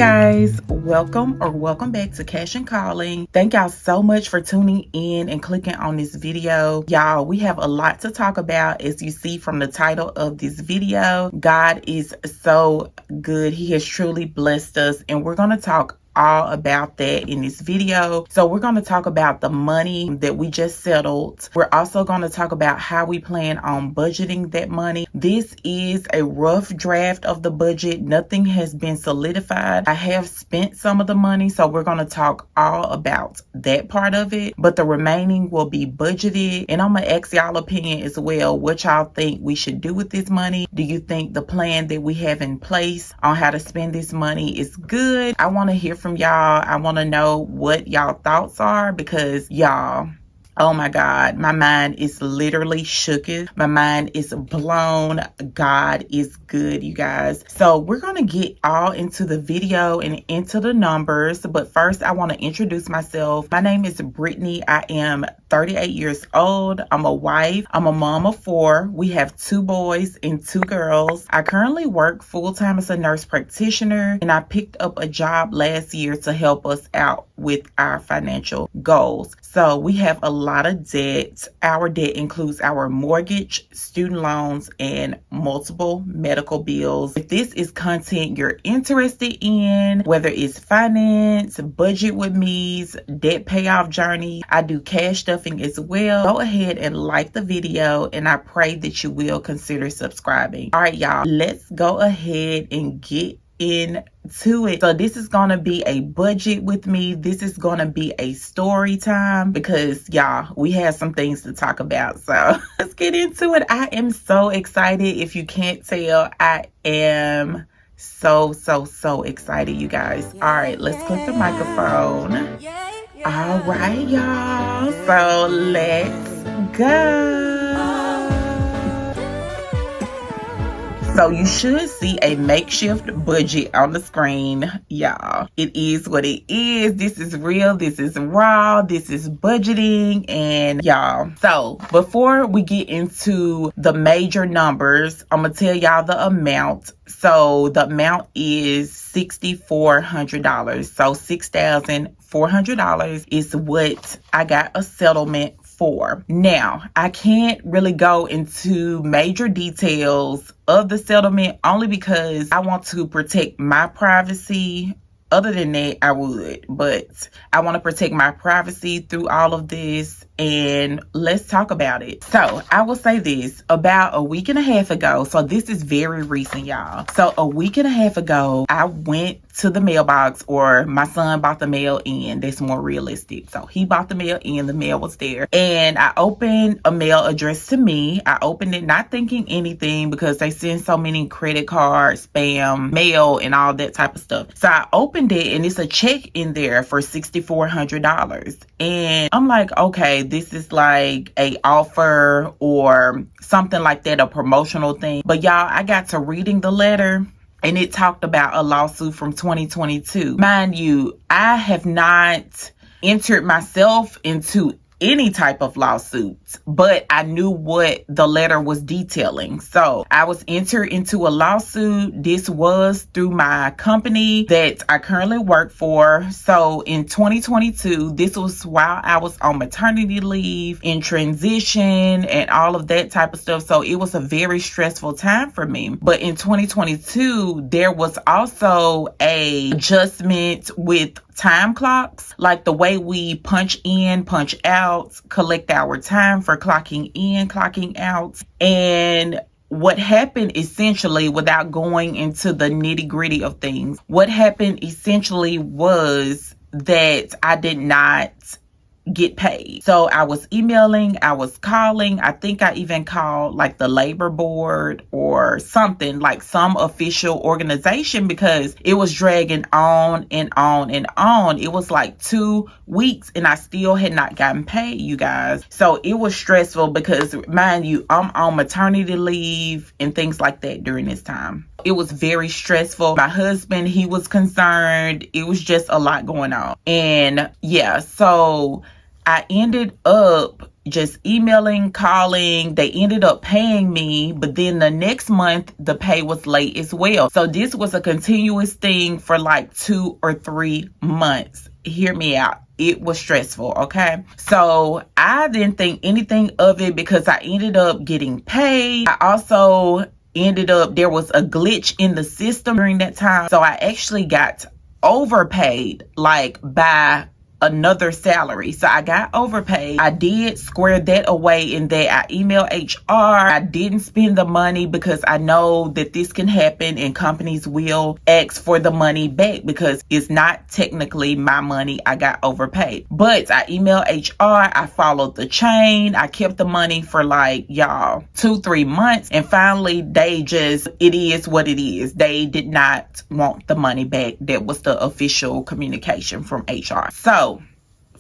Guys, welcome back to Cash and Calling. Thank y'all so much for tuning in and clicking on this video. Y'all, we have a lot to talk about. As you see from the title of this video, God is so good. He has truly blessed us, and we're going to talk all about that in this video. So we're going to talk about the money that we just settled. We're also going to talk about how we plan on budgeting that money. This is a rough draft of the budget. Nothing has been solidified. I have spent some of the money, so we're going to talk all about that part of it, but the remaining will be budgeted. And I'm going to ask y'all opinion as well, what y'all think we should do with this money. Do you think the plan that we have in place on how to spend this money is good? I want to hear from y'all. I want to know what y'all thoughts are, because y'all, oh my God, my mind is literally shooketh. My mind is blown. God is good, you guys. So we're going to get all into the video and into the numbers. But first, I want to introduce myself. My name is Brittany. I am 38 years old. I'm a wife. I'm a mom of 4. We have 2 boys and 2 girls. I currently work full-time as a nurse practitioner, and I picked up a job last year to help us out with our financial goals. So we have a lot of debt. Our debt includes our mortgage, student loans, and multiple medical bills. If this is content you're interested in, whether it's finance, budget with me's, debt payoff journey, I do cash stuffing as well, go ahead and like the video, and I pray that you will consider subscribing. All right, y'all, let's go ahead and get into it. So this is gonna be a budget with me. This is gonna be a story time, because y'all, we have some things to talk about. So let's get into it. I am so excited. If you can't tell, I am so excited, you guys. All right, let's click the microphone. All right, y'all, so let's go. So you should see a makeshift budget on the screen, y'all. It is what it is. This is real. This is raw. This is budgeting, and y'all. So before we get into the major numbers, I'm going to tell y'all the amount. So the amount is $6,400. So $6,400 is what I got a settlement for. Now, I can't really go into major details of the settlement, only because I want to protect my privacy. Other than that, I would, but I want to protect my privacy through all of this, and let's talk about it. So I will say this, about a week and a half ago, so this is very recent, y'all. So a week and a half ago, I went to the mailbox, or my son bought the mail in. That's more realistic. So he bought the mail in, the mail was there, and I opened a mail addressed to me. I opened it not thinking anything, because they send so many credit cards, spam mail, and all that type of stuff. So I opened it, and it's a check in there for $6,400, and I'm like, okay, this is like a offer or something like that, a promotional thing. But y'all, I got to reading the letter, and it talked about a lawsuit from 2022. Mind you, I have not entered myself into any type of lawsuits, but I knew what the letter was detailing. So I was entered into a lawsuit. This was through my company that I currently work for. So in 2022, this was while I was on maternity leave, in transition, and all of that type of stuff. So it was a very stressful time for me. But in 2022, there was also a adjustment with time clocks, like the way we punch in, punch out, collect our time for clocking in, clocking out. And what happened essentially, without going into the nitty-gritty of things, what happened essentially was that I did not get paid. So I was emailing, I was calling. I think I even called like the labor board or something, like some official organization, because it was dragging on and on and on. It was like 2 weeks and I still had not gotten paid, you guys. So it was stressful, because mind you, I'm on maternity leave and things like that during this time. It was very stressful. My husband, he was concerned. It was just a lot going on. And yeah, so I ended up just emailing, calling. They ended up paying me, but then the next month the pay was late as well. So this was a continuous thing for like 2 or 3 months. Hear me out. It was stressful, okay? So I didn't think anything of it because I ended up getting paid. I also there was a glitch in the system during that time. So I actually got overpaid, like by another salary. So I got overpaid. I did square that away in that I emailed HR. I didn't spend the money because I know that this can happen and companies will ask for the money back because it's not technically my money. I got overpaid. But I emailed HR. I followed the chain. I kept the money for like, y'all, 2-3 months. And finally, it is what it is. They did not want the money back. That was the official communication from HR. So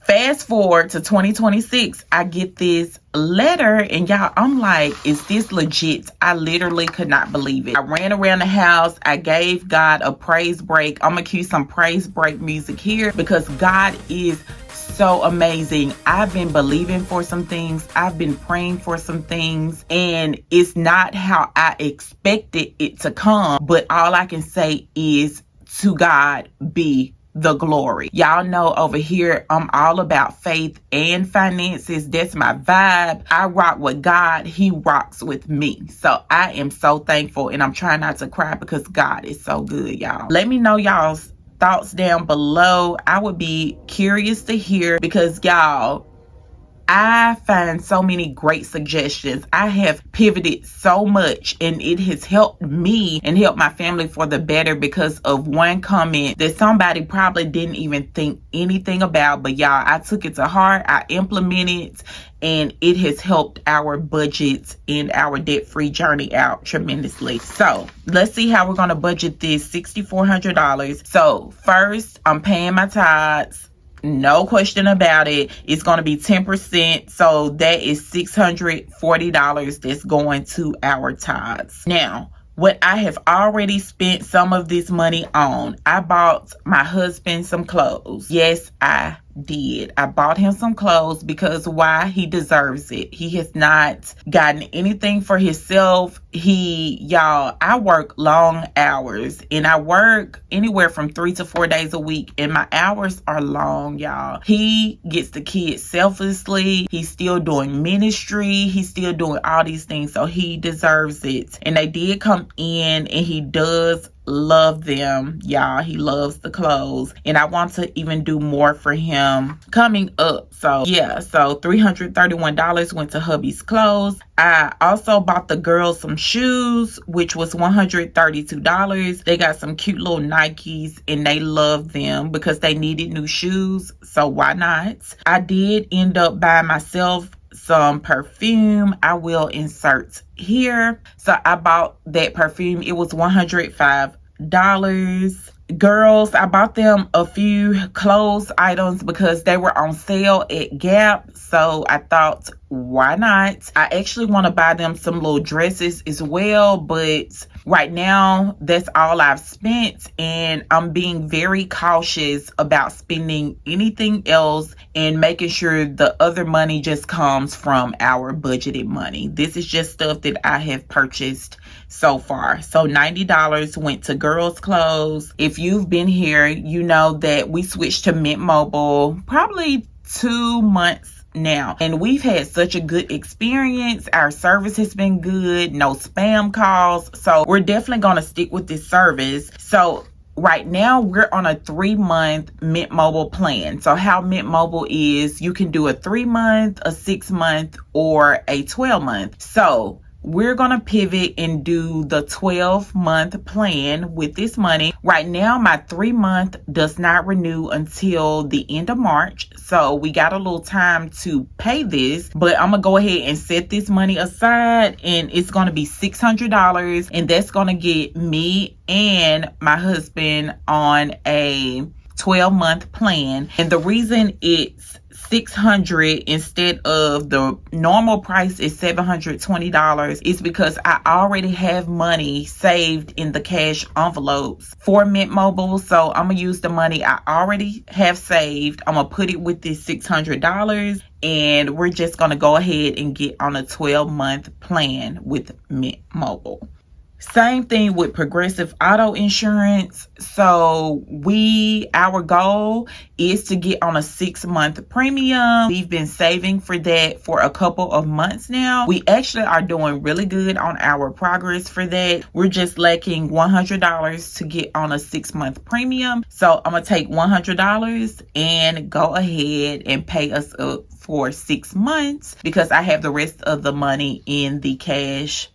fast forward to 2026, I get this letter and y'all, I'm like, is this legit? I literally could not believe it. I ran around the house. I gave God a praise break. I'm gonna cue some praise break music here because God is so amazing. I've been believing for some things. I've been praying for some things, and it's not how I expected it to come, but all I can say is to God be the glory. Y'all know over here, I'm all about faith and finances. That's my vibe. I rock with God. He rocks with me. So I am so thankful, and I'm trying not to cry because God is so good, y'all. Let me know y'all's thoughts down below. I would be curious to hear because y'all, I find so many great suggestions. I have pivoted so much and it has helped me and helped my family for the better because of one comment that somebody probably didn't even think anything about. But y'all, I took it to heart. I implemented and it has helped our budgets and our debt-free journey out tremendously. So let's see how we're going to budget this $6,400. So first, I'm paying my tithes. No question about it. It's going to be 10%. So that is $640 that's going to our tithes. Now, what I have already spent some of this money on, I bought my husband some clothes. Yes, I did. I bought him some clothes because why? He deserves it. He has not gotten anything for himself. Y'all, I work long hours and I work anywhere from 3 to 4 days a week and my hours are long, y'all. He gets the kids selflessly. He's still doing ministry. He's still doing all these things. So he deserves it. And they did come in and he does love them, y'all. He loves the clothes and I want to even do more for him coming up. So yeah, so $331 went to hubby's clothes. I also bought the girls some shoes, which was $132. They got some cute little Nikes and they love them because they needed new shoes, so why not? I did end up buying myself some perfume. I will insert here. So I bought that perfume. It was $105. Girls, I bought them a few clothes items because they were on sale at Gap. So I thought, why not? I actually want to buy them some little dresses as well, but right now that's all I've spent and I'm being very cautious about spending anything else and making sure the other money just comes from our budgeted money. This is just stuff that I have purchased so far. So $90 went to girls' clothes. If you've been here, you know that we switched to Mint Mobile probably 2 months now, and we've had such a good experience. Our service has been good, no spam calls, so we're definitely going to stick with this service. So right now we're on a 3-month Mint Mobile plan. So how Mint Mobile is, you can do a 3-month, a 6-month, or a 12-month. So we're going to pivot and do the 12-month plan with this money. Right now, my 3-month does not renew until the end of March. So we got a little time to pay this, but I'm going to go ahead and set this money aside and it's going to be $600 and that's going to get me and my husband on a 12-month plan. And the reason it's $600 instead of the normal price is $720 is because I already have money saved in the cash envelopes for Mint Mobile. So I'm gonna use the money I already have saved. I'm gonna put it with this $600, and we're just gonna go ahead and get on a 12-month plan with Mint Mobile. Same thing with Progressive Auto Insurance. So our goal is to get on a 6-month premium. We've been saving for that for a couple of months now. We actually are doing really good on our progress for that. We're just lacking $100 to get on a 6-month premium. So I'm going to take $100 and go ahead and pay us up for 6 months because I have the rest of the money in the cash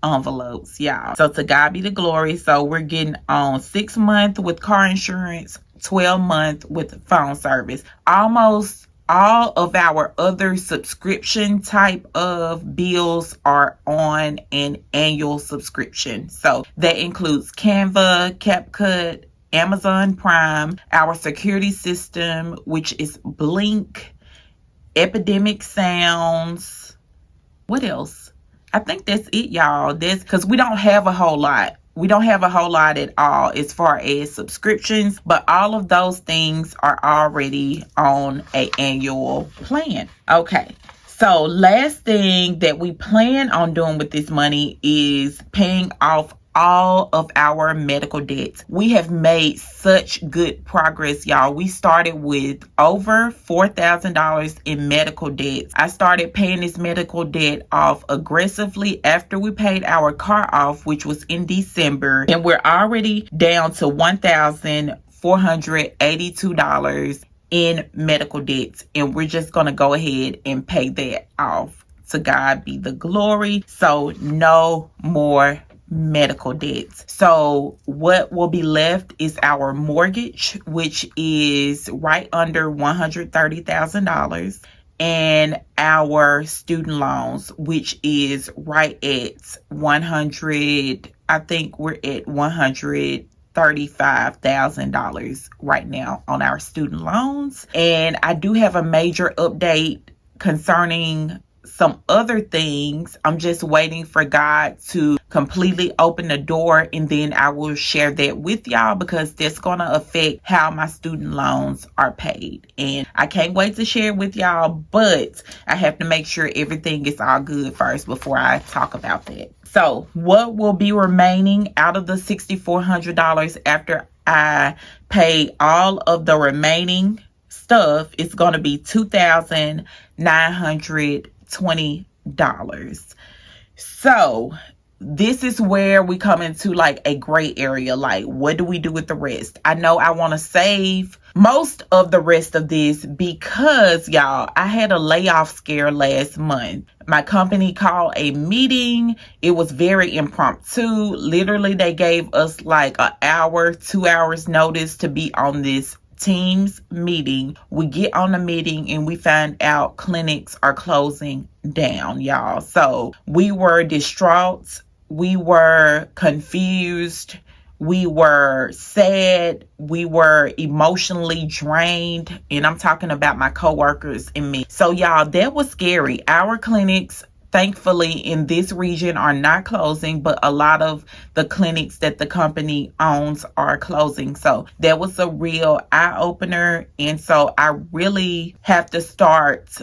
envelopes, y'all. So to God be the glory. So we're getting on 6 month with car insurance, 12 month with phone service. Almost all of our other subscription type of bills are on an annual subscription. So that includes Canva, CapCut, Amazon Prime, our security system, which is Blink, Epidemic Sounds. What else? I think that's it, y'all. That's because we don't have a whole lot. We don't have a whole lot at all as far as subscriptions, but all of those things are already on an annual plan. Okay. So last thing that we plan on doing with this money is paying off all of our medical debts. We have made such good progress, y'all. We started with over $4,000 in medical debts. I started paying this medical debt off aggressively after we paid our car off, which was in December, and we're already down to $1,482 in medical debts, and we're just going to go ahead and pay that off. To God be the glory. So no more medical debts. So what will be left is our mortgage, which is right under $130,000, and our student loans, which is right at 100. I think we're at $135,000 right now on our student loans. And I do have a major update concerning some other things. I'm just waiting for God to completely open the door, and then I will share that with y'all because that's going to affect how my student loans are paid. And I can't wait to share it with y'all, but I have to make sure everything is all good first before I talk about that. So what will be remaining out of the $6,400 after I pay all of the remaining stuff is going to be $2,920. So this is where we come into like a gray area. Like, what do we do with the rest? I know I want to save most of the rest of this because, y'all, I had a layoff scare last month. My company called a meeting. It was very impromptu. Literally, they gave us like an hour, 2 hours notice to be on this Teams meeting. We get on the meeting and we find out clinics are closing down, y'all. So we were distraught. We were confused. We were sad. We were emotionally drained. And I'm talking about my coworkers and me. So y'all, that was scary. Our clinics, thankfully, in this region are not closing, but a lot of the clinics that the company owns are closing. So that was a real eye-opener. And so I really have to start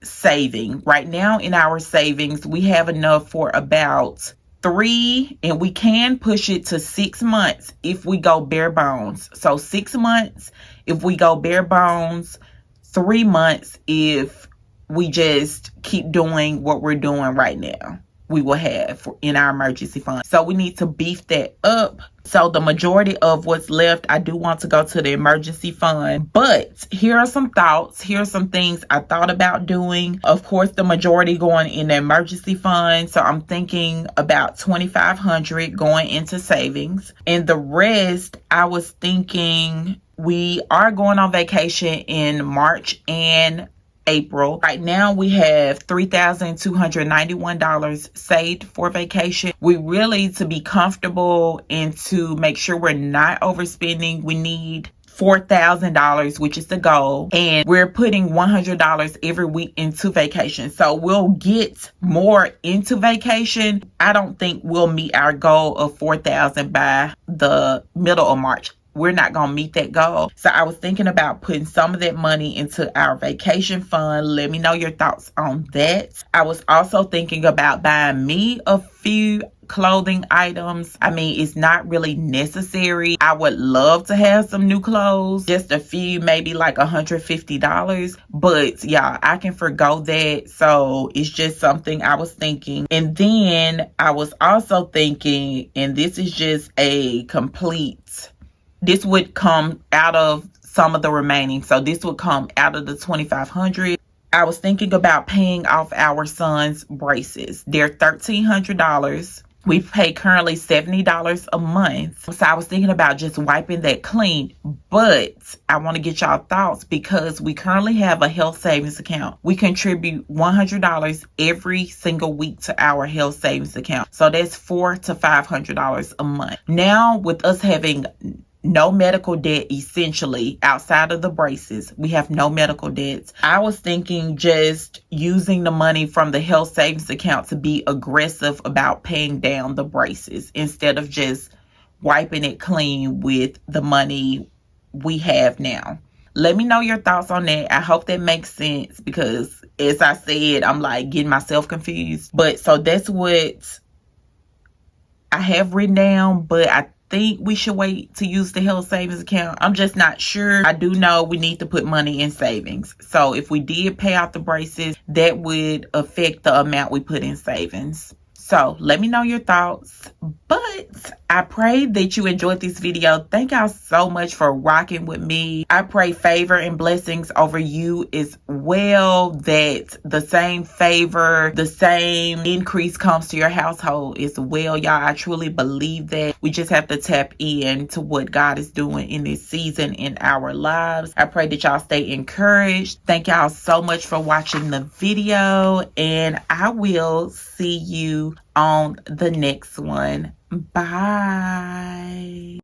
saving. Right now in our savings, we have enough for about 3, and we can push it to 6 months if we go bare bones. So 6 months if we go bare bones, 3 months if we just keep doing what we're doing right now, we will have in our emergency fund. So we need to beef that up. So the majority of what's left, I do want to go to the emergency fund. But here are some thoughts. Here are some things I thought about doing. Of course, the majority going in the emergency fund. So I'm thinking about $2,500 going into savings. And the rest, I was thinking we are going on vacation in March and April. Right now we have $3,291 saved for vacation. We really, to be comfortable and to make sure we're not overspending, we need $4,000, which is the goal, and we're putting $100 every week into vacation. So we'll get more into vacation. I don't think we'll meet our goal of $4,000 by the middle of March. We're not going to meet that goal. So I was thinking about putting some of that money into our vacation fund. Let me know your thoughts on that. I was also thinking about buying me a few clothing items. I mean, it's not really necessary. I would love to have some new clothes, just a few, maybe like $150, but yeah, I can forgo that. So it's just something I was thinking. And then I was also thinking, and this is just this would come out of some of the remaining. So this would come out of the $2,500. I was thinking about paying off our son's braces. They're $1,300. We pay currently $70 a month. So I was thinking about just wiping that clean. But I want to get y'all thoughts because we currently have a health savings account. We contribute $100 every single week to our health savings account. So that's $400 to $500 a month. Now, with us having no medical debt, essentially, outside of the braces, we have no medical debts. I was thinking just using the money from the health savings account to be aggressive about paying down the braces instead of just wiping it clean with the money we have now. Let me know your thoughts on that. I hope that makes sense because, as I said, I'm like getting myself confused. But so that's what I have written down, but I think we should wait to use the health savings account. I'm just not sure. I do know we need to put money in savings. So if we did pay out the braces, that would affect the amount we put in savings. So let me know your thoughts. But I pray that you enjoyed this video. Thank y'all so much for rocking with me. I pray favor and blessings over you as well, that the same favor, the same increase comes to your household as well. Y'all, I truly believe that. We just have to tap into what God is doing in this season in our lives. I pray that y'all stay encouraged. Thank y'all so much for watching the video, and I will see you on the next one. Bye.